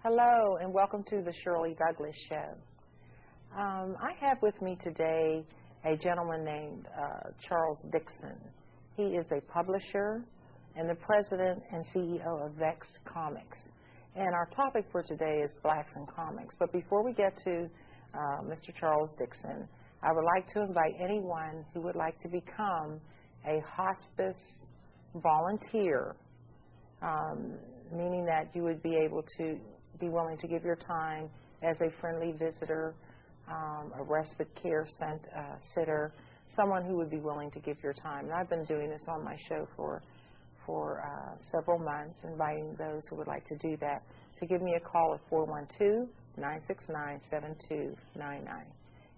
Hello, and welcome to the Shirley Douglas Show. I have with me today a gentleman named Charles Dixon. He is a publisher and the president and CEO of Vexed Comics. And our topic for today is Blacks in Comics. But before we get to Mr. Charles Dixon, I would like to invite anyone who would like to become a hospice volunteer, meaning that you would be able to be willing to give your time as a friendly visitor, a respite care sitter, someone who would be willing to give your time. And I've been doing this on my show for several months, inviting those who would like to do that to give me a call at 412-969-7299.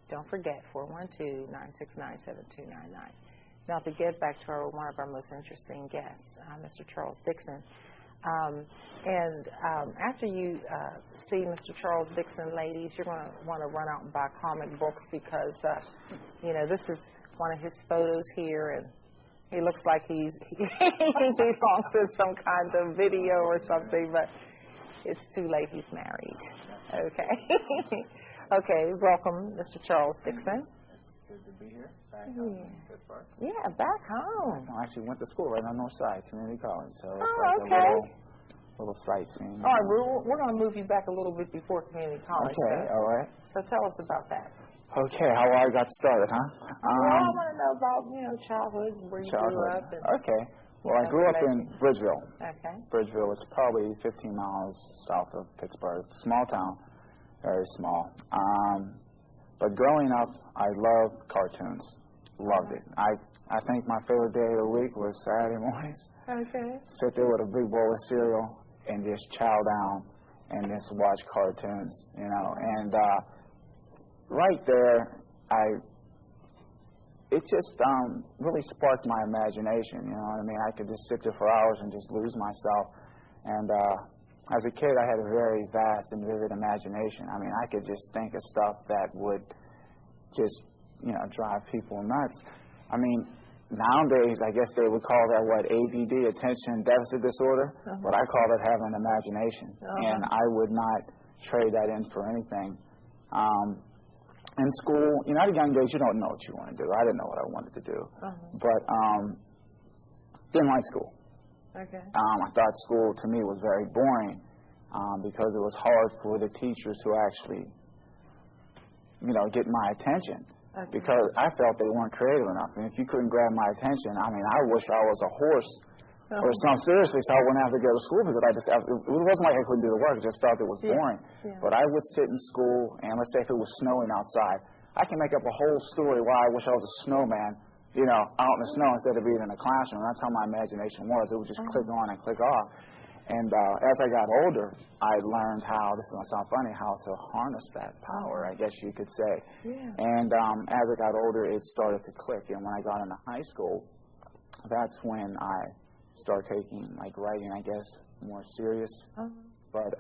Don't forget, 412-969-7299. Now, to get back to one of our most interesting guests, Mr. Charles Dixon. After you see Mr. Charles Dixon, ladies, you're going to want to run out and buy comic books because, this is one of his photos here, and he looks like he belongs to some kind of video or something, but it's too late. He's married. Okay. Okay, welcome, Mr. Charles Dixon. Good to be here. Back home in Pittsburgh. Yeah, back home. I actually went to school right on North Side Community College, so it's like a little sightseeing. All right, we're going to move you back a little bit before community college. Okay, all right. So tell us about that. Okay, how I got started, huh? I want to know about, childhood, where you grew up. Okay. Well, I grew up in Bridgeville. Okay. Bridgeville, it's probably 15 miles south of Pittsburgh. Small town, very small. But growing up, I loved cartoons. Loved it. I think my favorite day of the week was Saturday mornings. Okay. Sit there with a big bowl of cereal and just chow down and just watch cartoons, And right there, it just really sparked my imagination, you know what I mean? I could just sit there for hours and just lose myself. And as a kid, I had a very vast and vivid imagination. I mean, I could just think of stuff that would just, drive people nuts. I mean, nowadays, I guess they would call that, ADD, attention deficit disorder. But I call it having an imagination. And I would not trade that in for anything. In school, at a young age, you don't know what you want to do. I didn't know what I wanted to do. But didn't like school. Okay. I thought school, to me, was very boring because it was hard for the teachers to actually, get my attention. Okay. Because I felt they weren't creative enough. And if you couldn't grab my attention, I wish I was a horse or something, seriously, so I wouldn't have to go to school because it wasn't like I couldn't do the work. I just felt it was boring. Yeah. But I would sit in school, and let's say if it was snowing outside, I can make up a whole story why I wish I was a snowman, out in the snow instead of being in a classroom. That's how my imagination was. It would just click on and click off. And as I got older, I learned how, this is going to sound funny, how to harness that power, I guess you could say. Yeah. And as I got older, it started to click. And when I got into high school, that's when I started taking, writing, I guess, more serious. But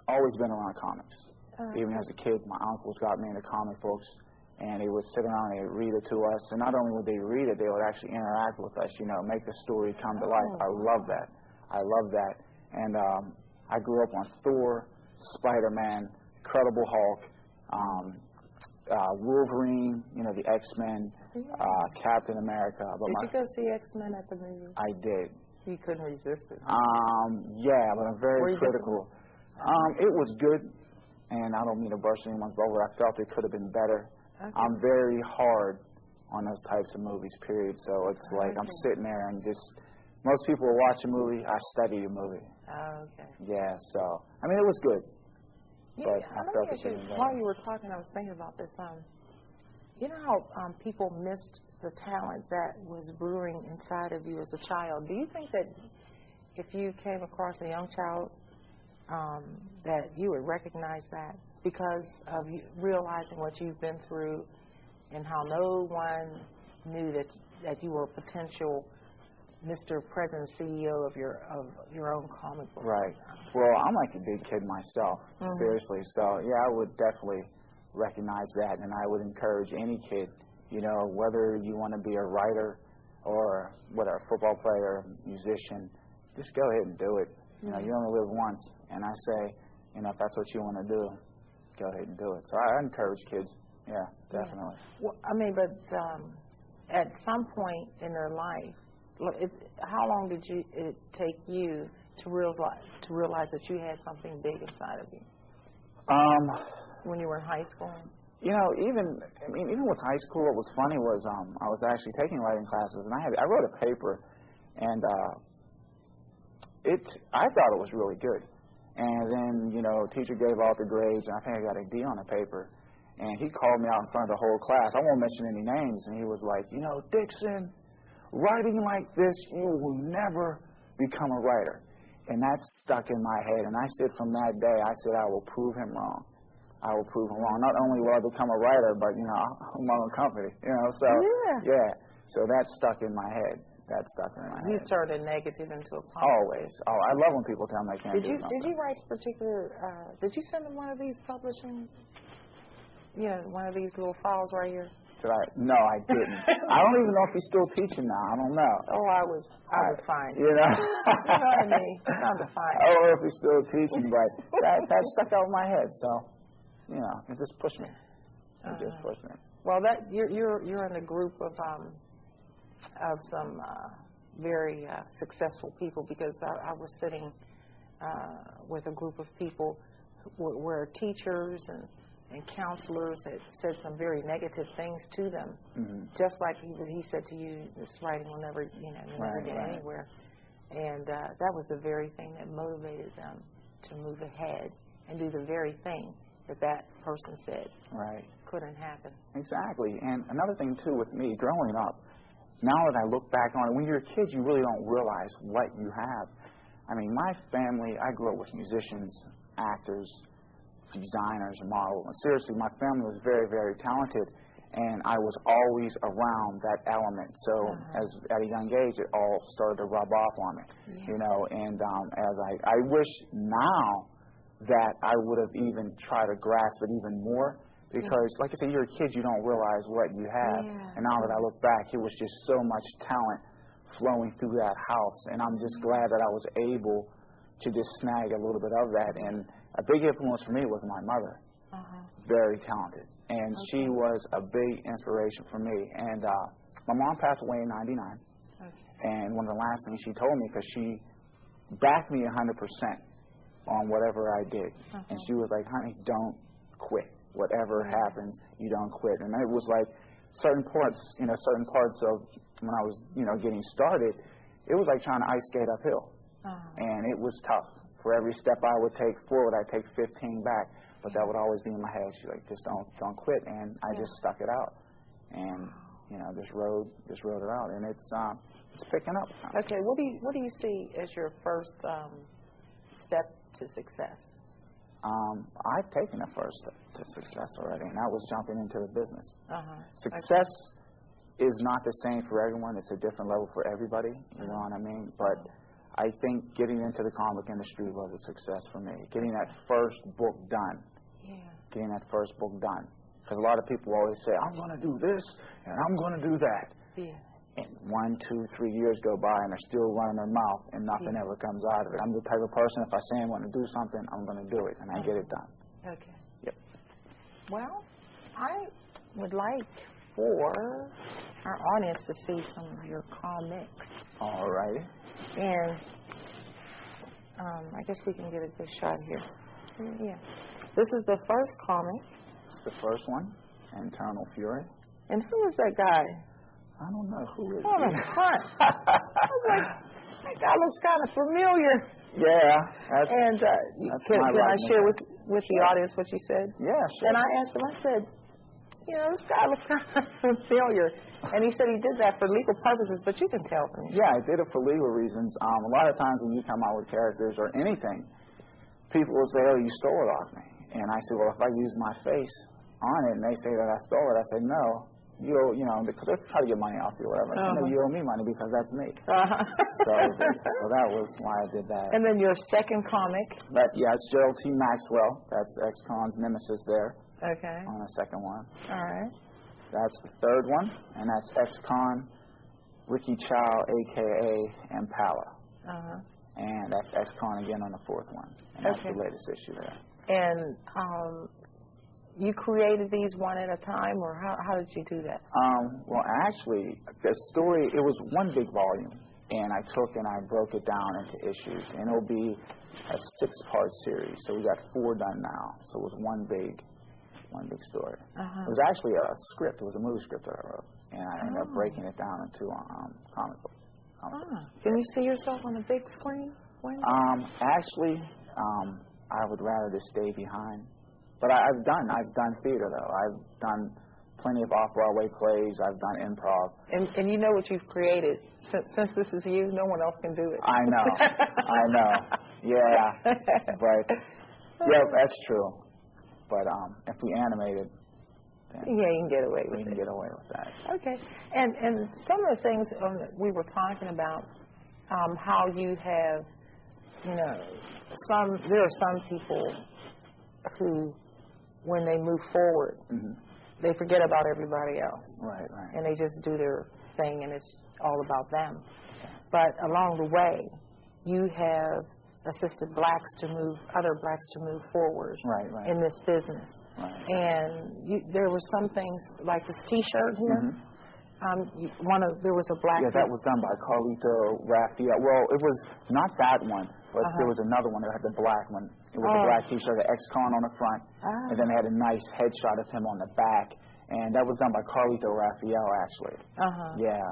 always been around comics. Even as a kid, my uncles got me into comic books. And they would sit around and they'd read it to us. And not only would they read it, they would actually interact with us, make the story come to life. I love that. I love that. And I grew up on Thor, Spider-Man, Incredible Hulk, Wolverine, the X-Men, Captain America. But did you go see X-Men at the movies? I did. You couldn't resist it? Yeah, but I'm very critical. It was good, and I don't mean to burst anyone's bubble. I felt it could have been better. Okay. I'm very hard on those types of movies, period. So it's like I'm sitting there and just, most people will watch a movie, I study a movie. Oh, okay. Yeah, so, it was good. Yeah, but I felt it should while you were talking, I was thinking about this. You know how people missed the talent that was brewing inside of you as a child? Do you think that if you came across a young child, that you would recognize that because of you realizing what you've been through and how no one knew that you were a potential Mr. President, CEO of your own comic book? Right. Well, I'm like a big kid myself, seriously. So, yeah, I would definitely recognize that, and I would encourage any kid, whether you want to be a writer or whether a football player, musician, just go ahead and do it. You only live once. And I say, you know, if that's what you want to do, go ahead and do it. So I encourage kids. Yeah, definitely. Yeah. Well, I mean, but at some point in their life, how long did it take you to realize that you had something big inside of you? When you were in high school? You know, even with high school, what was funny was I was actually taking writing classes, and I wrote a paper, and I thought it was really good. And then, you know, teacher gave out the grades, and I think I got a D on the paper. And he called me out in front of the whole class. I won't mention any names. And he was like, you know, Dixon, writing like this, you will never become a writer. And that stuck in my head. And I said from that day, I said, I will prove him wrong. I will prove him wrong. Not only will I become a writer, but, you know, I'll own my own company. You know, so, yeah. So that stuck in my head. That stuck in my head. You turned a negative into a positive. Always. Oh, I love when people tell me I can't do something. Did you write particular, did you send them one of these publishing, you know, one of these little files right here? No, I didn't. I don't even know if he's still teaching now. I don't know. Oh, I would find you know. You know what I mean? Time to find. I don't know if he's still teaching, but that stuck out of my head. So, you know, it just pushed me. It just pushed me. Well, you're in a group of some very successful people, because I was sitting with a group of people where teachers and counselors had said some very negative things to them, just like he said to you, this writing will never, you know, you'll never get anywhere. And that was the very thing that motivated them to move ahead and do the very thing that person said couldn't happen. Exactly. And another thing, too, with me, growing up, now that I look back on it, when you're a kid, you really don't realize what you have. I mean, my family, I grew up with musicians, actors, designers, models. And seriously, my family was very, very talented, and I was always around that element. So at a young age, it all started to rub off on me, you know. And as I wish now that I would have even tried to grasp it even more, because, like I said, you're a kid, you don't realize what you have. And now that I look back, it was just so much talent flowing through that house. And I'm just glad that I was able to just snag a little bit of that. And a big influence for me was my mother. Very talented. And she was a big inspiration for me. And my mom passed away in '99. And one of the last things she told me, because she backed me 100% on whatever I did. And she was like, honey, don't quit. Whatever happens, you don't quit. And it was like certain parts of when I was, you know, getting started, it was like trying to ice skate uphill. And it was tough. For every step I would take forward, I'd take 15 back. But that would always be in my head. She's like, just don't quit. And I just stuck it out. And, you know, just rode it out. And it's picking up. Okay, what do you see as your first step to success? I've taken the first step to success already, and that was jumping into the business. Success is not the same for everyone. It's a different level for everybody, you know what I mean? But I think getting into the comic industry was a success for me. Getting that first book done. Getting that first book done. Because a lot of people always say, I'm going to do this, and I'm going to do that. And 1, 2, 3 years go by, and they're still running their mouth, and nothing ever comes out of it. I'm the type of person, if I say I'm going to do something, I'm going to do it, and I get it done. Okay. Yep. Well, I would like for our audience to see some of your comics. All right. And I guess we can get a good shot here. Yeah. This is the first comic. It's the first one, Internal Fury. And who is that guy? I don't know who it is. Oh, the front. I was like, that guy looks kind of familiar. Yeah. And can I share with the audience what you said? Yeah, sure. And I asked him, I said, you know, this guy looks kind of familiar. And he said he did that for legal purposes, but you can tell me. Yeah, I did it for legal reasons. A lot of times when you come out with characters or anything, people will say, oh, you stole it off me. And I said, well, if I use my face on it and they say that I stole it, I said, no. You know, because they're trying to get money off you or whatever. I said, no, you owe me money because that's me. So that was why I did that. And then your second comic? It's Gerald T. Maxwell. That's X-Con's nemesis there. Okay. On the second one. All right. That's the third one, and that's X-Con, Ricky Chow, a.k.a. Impala. and that's X-Con again on the 4th one. And that's the latest issue there. And you created these one at a time, or how did you do that? Well, actually, the story, it was one big volume, and I took and I broke it down into issues, and it'll be a 6-part series. So we got 4 done now. So it was one big story. It was actually a script. It was a movie script that I wrote, and I ended up breaking it down into comic books. Can you see yourself on a big screen? Actually, I would rather just stay behind. But I've done theater though. I've done plenty of off-Broadway plays. I've done improv. And you know what you've created. Since this is you, no one else can do it. I know. Yeah. But yeah, that's true. But if we animated, then you can get away with it. We can get away with that. Okay. And some of the things we were talking about, how you have, there are some people who, when they move forward, they forget about everybody else. Right. And they just do their thing, and it's all about them. But along the way, you have assisted other blacks to move forward in this business. Right. And there were some things like this T-shirt here. There was a black. Yeah, that was done by Carlito Raphael. Well, it was not that one, but there was another one that had the black one. It was a black T-shirt, the X-Con on the front, and then they had a nice headshot of him on the back, and that was done by Carlito Raphael, actually. Yeah,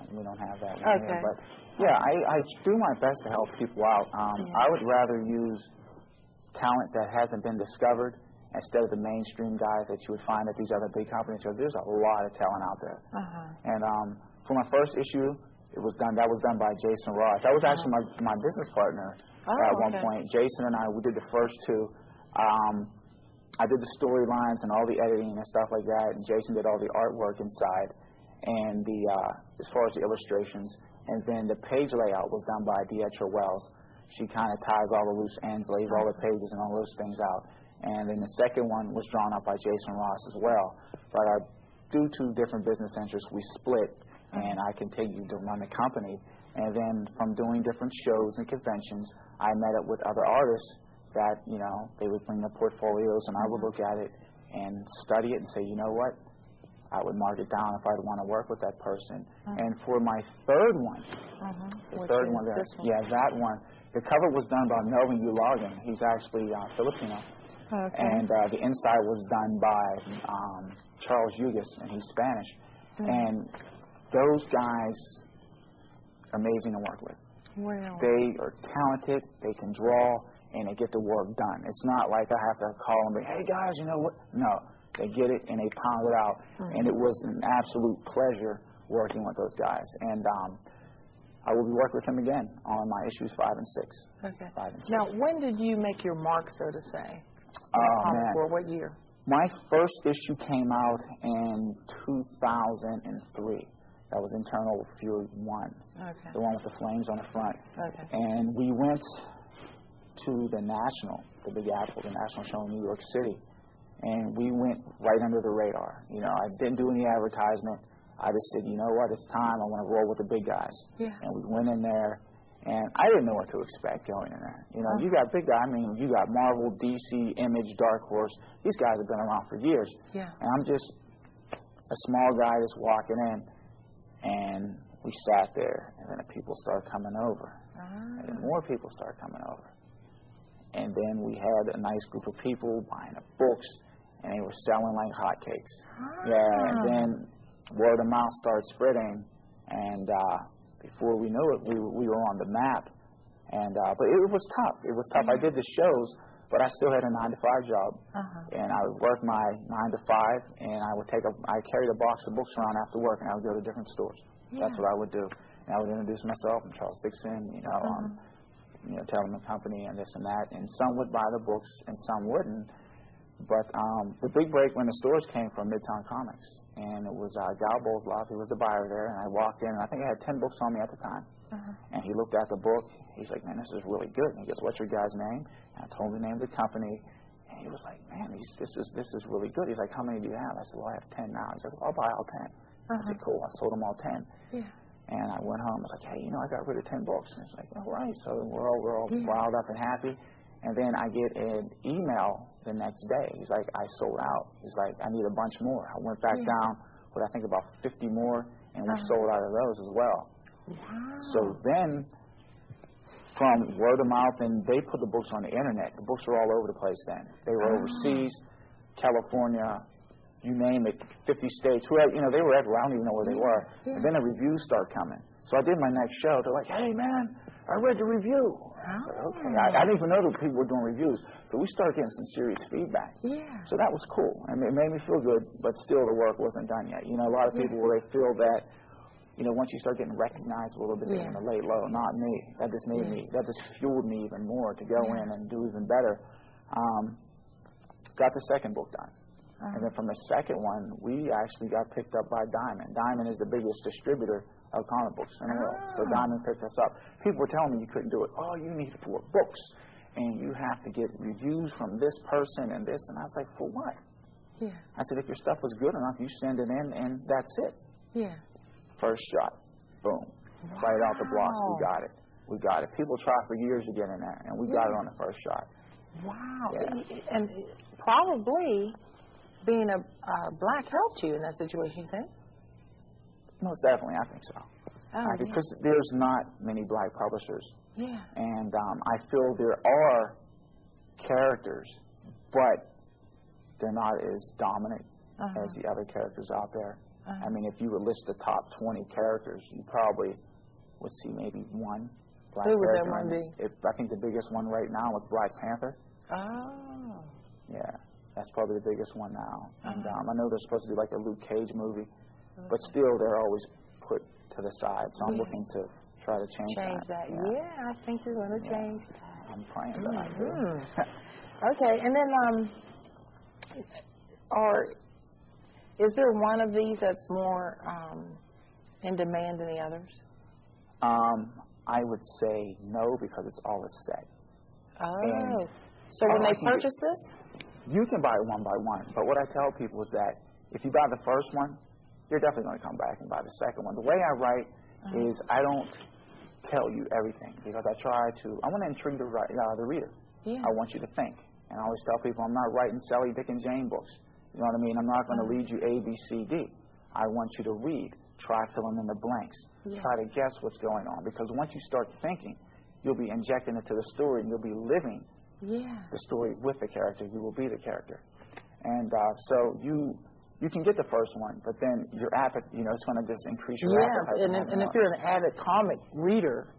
we don't have that one here, but yeah, I do my best to help people out. I would rather use talent that hasn't been discovered instead of the mainstream guys that you would find at these other big companies, because there's a lot of talent out there. And for my first issue, that was done by Jason Ross. That was actually my business partner at one point. Jason and I, we did the first 2. I did the storylines and all the editing and stuff like that, and Jason did all the artwork inside, and as far as the illustrations. And then the page layout was done by Deetra Wells. She kind of ties all the loose ends, lays all the pages and all those things out. And then the second one was drawn up by Jason Ross as well. But due to different business interests, we split, and I continued to run the company. And then from doing different shows and conventions, I met up with other artists that, they would bring their portfolios, and I would look at it and study it and say, you know what? I would mark it down if I'd want to work with that person. And for my third one, that one, the cover was done by Melvin Ulagan. He's actually Filipino. And the inside was done by Charles Yugas, and he's Spanish. And those guys are amazing to work with. Wow. They are talented, they can draw, and they get the work done. It's not like I have to call them and say, hey guys, you know what? No, they get it and they pound it out. And it was an absolute pleasure working with those guys. And I will be working with them again on my issues 5 and 6. Okay. 5 and 6. Now, when did you make your mark, so to say? Man. For what year? My first issue came out in 2003. That was Internal Fury 1. The one with the flames on the front. And we went to the National, the Big Apple, the National Show in New York City. And we went right under the radar. I didn't do any advertisement. I just said, you know what, it's time. I want to roll with the big guys. And we went in there, and I didn't know what to expect going in there. You got big guys. I mean, you got Marvel, DC, Image, Dark Horse. These guys have been around for years. And I'm just a small guy just walking in, and we sat there, and then the people started coming over. And then more people started coming over. And then we had a nice group of people buying the books, and they were selling like hotcakes. And then word of mouth started spreading, and before we knew it, we were on the map. And but it was tough. It was tough. I did the shows, but I still had a 9-to-5 job, and I would work my 9 to 5, and I carried a box of books around after work, and I would go to different stores. That's what I would do. And I would introduce myself. I'm Charles Dixon. Tell them the company and this and that, and some would buy the books and some wouldn't. But the big break when the stores came from Midtown Comics, and it was Gal Bolzlov, he was the buyer there, and I walked in, and I think I had 10 books on me at the time. And he looked at the book, he's like, man, this is really good. And he goes, what's your guy's name? And I told him the name of the company, and he was like, man, this is really good. He's like, how many do you have? I said, well, I have 10 now. He said, well, I'll buy all 10. I said, cool. I sold them all 10. And I went home. I was like, hey, I got rid of 10 books. And it's like, all right. So we're all riled up and happy. And then I get an email the next day. He's like, I sold out. He's like, I need a bunch more. I went back down with, I think, about 50 more, and we sold out of those as well. Wow. So then, from word of mouth, and they put the books on the internet. The books were all over the place then. They were overseas, California, you name it, 50 states. They were everywhere. I don't even know where they were. And then the reviews start coming. So I did my next show. They're like, hey, man, I read the review. I said, okay. I didn't even know that people were doing reviews. So we started getting some serious feedback. Yeah. So that was cool. I mean, it made me feel good, but still the work wasn't done yet. A lot of people, they feel that, once you start getting recognized a little bit, they're going to lay low. Not me. That just made me, that just fueled me even more to go in and do even better. Got the second book done. And then from the second one, we actually got picked up by Diamond. Diamond is the biggest distributor of comic books in the world. So Diamond picked us up. People were telling me you couldn't do it. Oh, you need 4 books. And you have to get reviews from this person and this. And I was like, for what? Yeah. I said, if your stuff was good enough, you send it in and that's it. Yeah. First shot. Boom. Wow. Right out the blocks. We got it. People try for years to get in there. And we got it on the first shot. Wow. Yeah. And probably being a black helped you in that situation, you think? Most definitely, I think so. Because there's not many black publishers. Yeah. And I feel there are characters, but they're not as dominant as the other characters out there. I mean, if you would list the top 20 characters, you probably would see maybe one black character. Who would that one be? I think the biggest one right now is Black Panther. Oh. Yeah. That's probably the biggest one now. And I know there's supposed to be like a Luke Cage movie, but still they're always put to the side. So I'm looking to try to change that. Yeah, I think you're going to change that. I'm praying that I do. Okay, and then is there one of these that's more in demand than the others? I would say no, because it's all a set. Oh. So when they purchase this? You can buy it one by one, but what I tell people is that if you buy the first one, you're definitely going to come back and buy the second one. The way I write is I don't tell you everything, because I want to intrigue the reader. Yeah. I want you to think. And I always tell people I'm not writing Sally, Dick, and Jane books. You know what I mean? I'm not going to lead you A, B, C, D. I want you to read, try filling in the blanks, try to guess what's going on, because once you start thinking, you'll be injecting it to the story, and you'll be living the story with the character. You will be the character. And so you can get the first one, but then your appetite, it's going to just increase your appetite. And if you're an avid comic reader,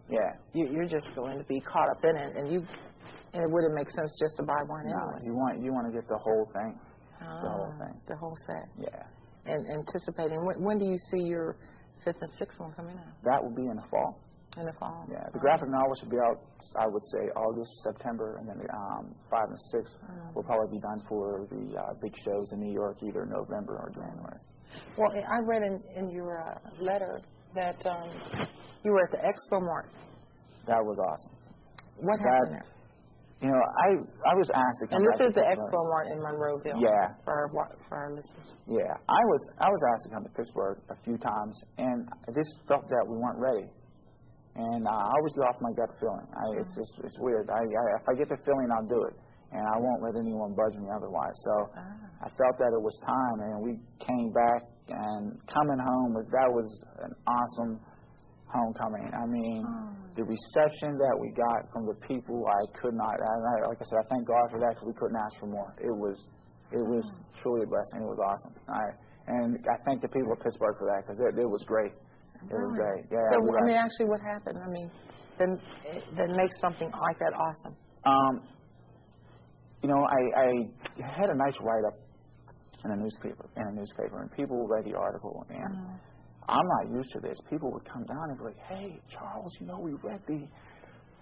you're just going to be caught up in it, and it wouldn't make sense just to buy one anyway. You want to get the whole thing. The whole thing. The whole set. Yeah. And anticipating, when do you see your 5th and 6th one coming out? That will be in the fall. In the fall. Yeah, the graphic novel should be out, I would say, August, September, and then the 5 and 6 will probably be done for the big shows in New York, either November or January. Well, I read in your letter that you were at the Expo Mart. That was awesome. What happened there? I was asked to come. And this is the Expo Mart in Monroeville. Yeah. For our listeners. Yeah, I was asked to come to Pittsburgh a few times, and I just felt that we weren't ready. And I always go off my gut feeling. It's weird. If I get the feeling, I'll do it, and I won't let anyone budge me otherwise. So I felt that it was time, and we came back. And coming home that was an awesome homecoming. I mean, the reception that we got from the people, I could not. Like I said, I thank God for that, because we couldn't ask for more. It was truly a blessing. It was awesome. And I thank the people of Pittsburgh for that, because it was great. It was great. Yeah. So, actually, what happened? That makes something like that awesome. I had a nice write-up in a newspaper, and people read the article, and I'm not used to this. People would come down and be like, "Hey, Charles, we read the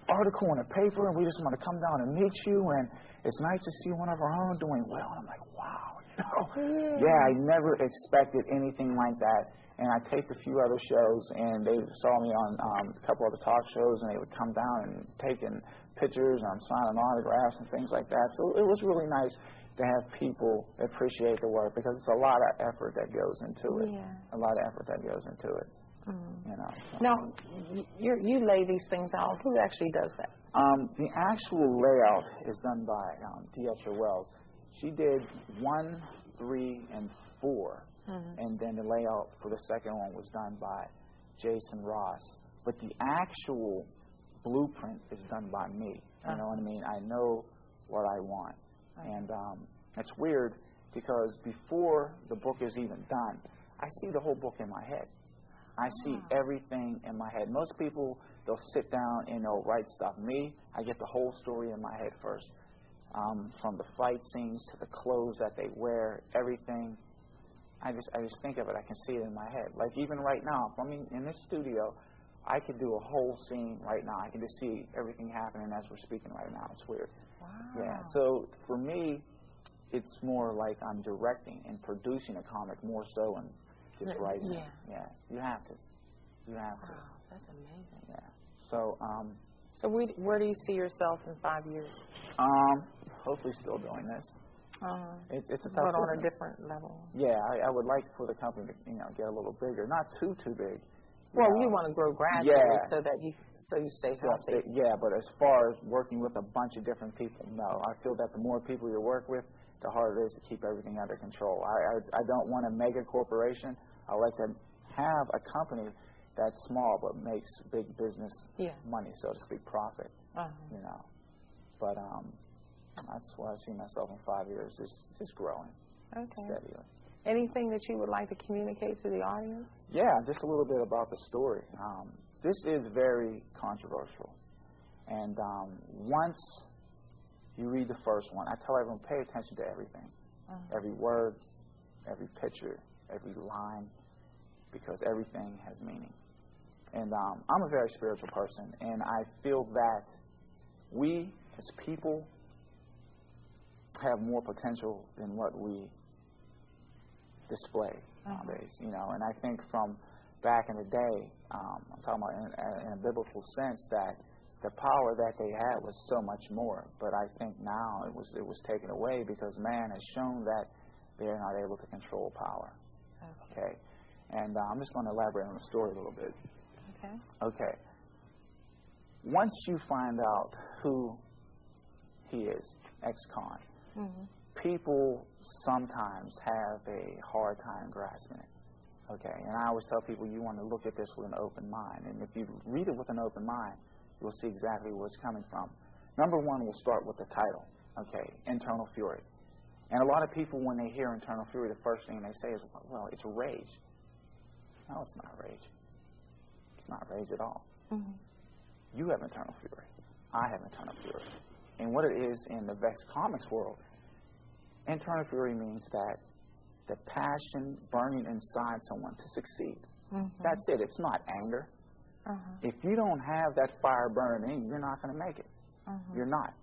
article in the paper, and we just want to come down and meet you, and it's nice to see one of our own doing well." And I'm like, "Wow, I never expected anything like that." And I taped a few other shows, and they saw me on a couple other talk shows, and they would come down and taking pictures, and I'm signing autographs and things like that. So it was really nice to have people appreciate the work, because it's a lot of effort that goes into it. Yeah. A lot of effort that goes into it. know. So. Now, you lay these things out. Who actually does that? The actual layout is done by Deetra Wells. She did 1, 3, and 4, and then the layout for the second one was done by Jason Ross. But the actual blueprint is done by me. You know what I mean? I know what I want. And it's weird because before the book is even done, I see the whole book in my head. I see everything in my head. Most people, they'll sit down and they'll write stuff. Me, I get the whole story in my head first. From the fight scenes to the clothes that they wear, everything. I just think of it. I can see it in my head. Like even right now, I mean, in this studio, I could do a whole scene right now. I can just see everything happening as we're speaking right now. It's weird. Wow. Yeah. So for me, it's more like I'm directing and producing a comic more so than just writing it. Yeah. You have to. You have to. Wow, that's amazing. Yeah. So. So where do you see yourself in 5 years? Hopefully still doing this. It's a tough but on business. A different level. Yeah, I would like for the company to get a little bigger, not too big. Well, you want to grow gradually so you stay healthy. Yeah, but as far as working with a bunch of different people, no. I feel that the more people you work with, the harder it is to keep everything under control. I don't want a mega corporation. I like to have a company that's small but makes big business money, so to speak, profit. You know, but that's why I see myself in 5 years, just growing steadily. Anything that you would like to communicate to the audience? Yeah, just a little bit about the story. This is very controversial. And once you read the first one, I tell everyone, pay attention to everything. Every word, every picture, every line, because everything has meaning. And I'm a very spiritual person, and I feel that we as people have more potential than what we display nowadays, you know. And I think from back in the day, I'm talking about in a biblical sense, that the power that they had was so much more. But I think now it was taken away because man has shown that they're not able to control power. Okay. And I'm just going to elaborate on the story a little bit. Okay. Once you find out who he is, ex-con, people sometimes have a hard time grasping it. Okay, and I always tell people you want to look at this with an open mind. And if you read it with an open mind, you'll see exactly where it's coming from. Number one, we'll start with the title. Okay, Internal Fury. And a lot of people, when they hear Internal Fury, the first thing they say is, well, it's rage. No, it's not rage. It's not rage at all. You have internal fury. I have internal fury. And what it is in the Vexed Comics world, internal fury means that the passion burning inside someone to succeed. That's it. It's not anger. If you don't have that fire burning in you, you're not going to make it. You're not.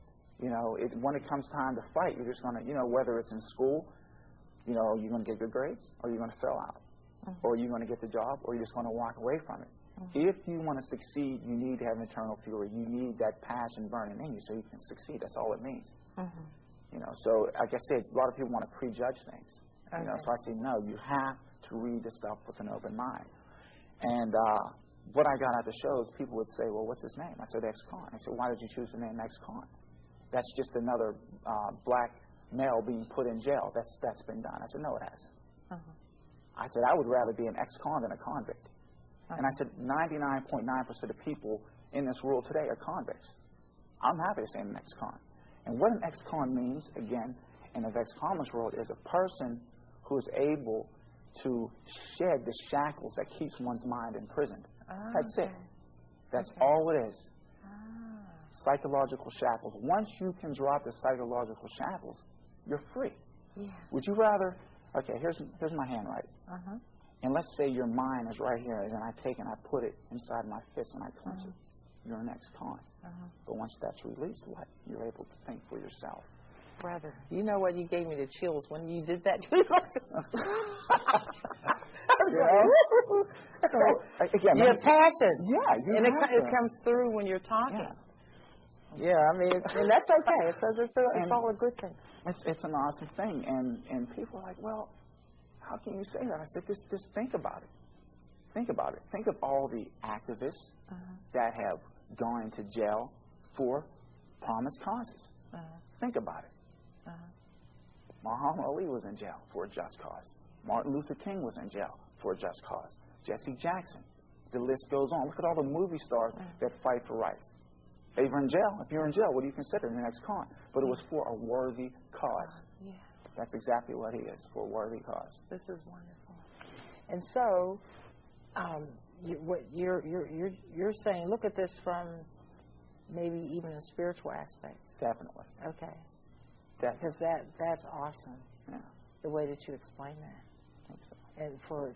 You know, when it comes time to fight, you're just going to, you know, whether it's in school, you know, you're going to get good grades or you're going to fail out. Or you're going to get the job or you're just going to walk away from it. If you want to succeed, you need to have internal fury. You need that passion burning in you so you can succeed. That's all it means. You know, so like I said, a lot of people want to prejudge things. You know, so I say, no, you have to read the stuff with an open mind. And what I got out the shows, people would say, well, what's his name? I said, ex-con. I said, why did you choose the name ex-con? That's just another black male being put in jail. That's been done. I said, no, it hasn't. I said, I would rather be an ex-con than a convict. And I said, 99.9% of people in this world today are convicts. I'm happy to say I'm an ex-con. And what an ex-con means, again, in the Vexed Comics world, is a person who is able to shed the shackles that keeps one's mind imprisoned. That's it. That's all it is. Psychological shackles. Once you can drop the psychological shackles, you're free. Would you rather... Okay, here's my hand, right? And let's say your mind is right here, and I take and I put it inside my fist and I clench it. You're an ex-con. But once that's released, what? You're able to think for yourself. Brother, you know what? You gave me the chills when you did that. So, again, your passion. Yeah, and it comes through when you're talking. Yeah, I mean, and that's okay. It's all a good thing. It's an awesome thing. And people are like, well, how can you say that? I said, just think about it. Think about it. Think of all the activists that have gone into jail for promised causes. Think about it. Muhammad Ali was in jail for a just cause. Martin Luther King was in jail for a just cause. Jesse Jackson. The list goes on. Look at all the movie stars that fight for rights. They were in jail. If you're in jail, what do you consider the next con? But it was for a worthy cause. That's exactly what he is, for a worthy cause. This is wonderful. And so, what you're saying, look at this from maybe even a spiritual aspect. Definitely. Okay. Definitely. Because that's awesome. Yeah. The way that you explain that. I think so. And for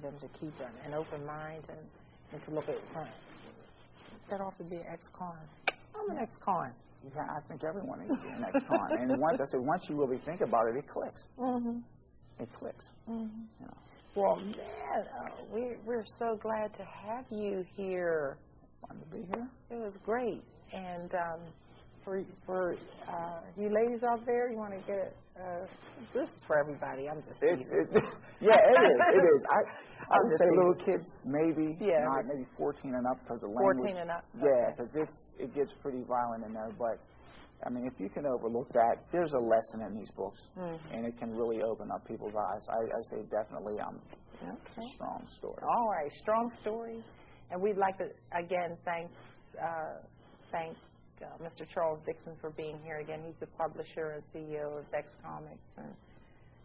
them to keep an open mind and to look at front. That ought to be an ex-con. I'm an ex-con. Yeah, I think everyone needs to be an ex-con. And once you really think about it, it clicks. It clicks. You know. Well, man, we're so glad to have you here. Fun to be here. It was great. And for you ladies out there, you want to get this is for everybody. I'm just teasing. Yeah, it is. I would say little kids, maybe, not maybe 14 and up because of language. 14 and up. Yeah, because it gets pretty violent in there. But I mean, if you can overlook that, there's a lesson in these books, and it can really open up people's eyes. I say definitely, it's a strong story. All right, strong story, and we'd like to again thank Mr. Charles Dixon for being here again. He's the publisher and CEO of Vexed Comics, and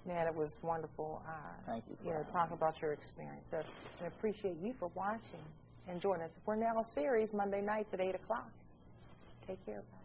man, it was wonderful. Thank you. Talk about your experience. So, I appreciate you for watching and joining us. We're now a series Monday nights at 8 o'clock. Take care, guys.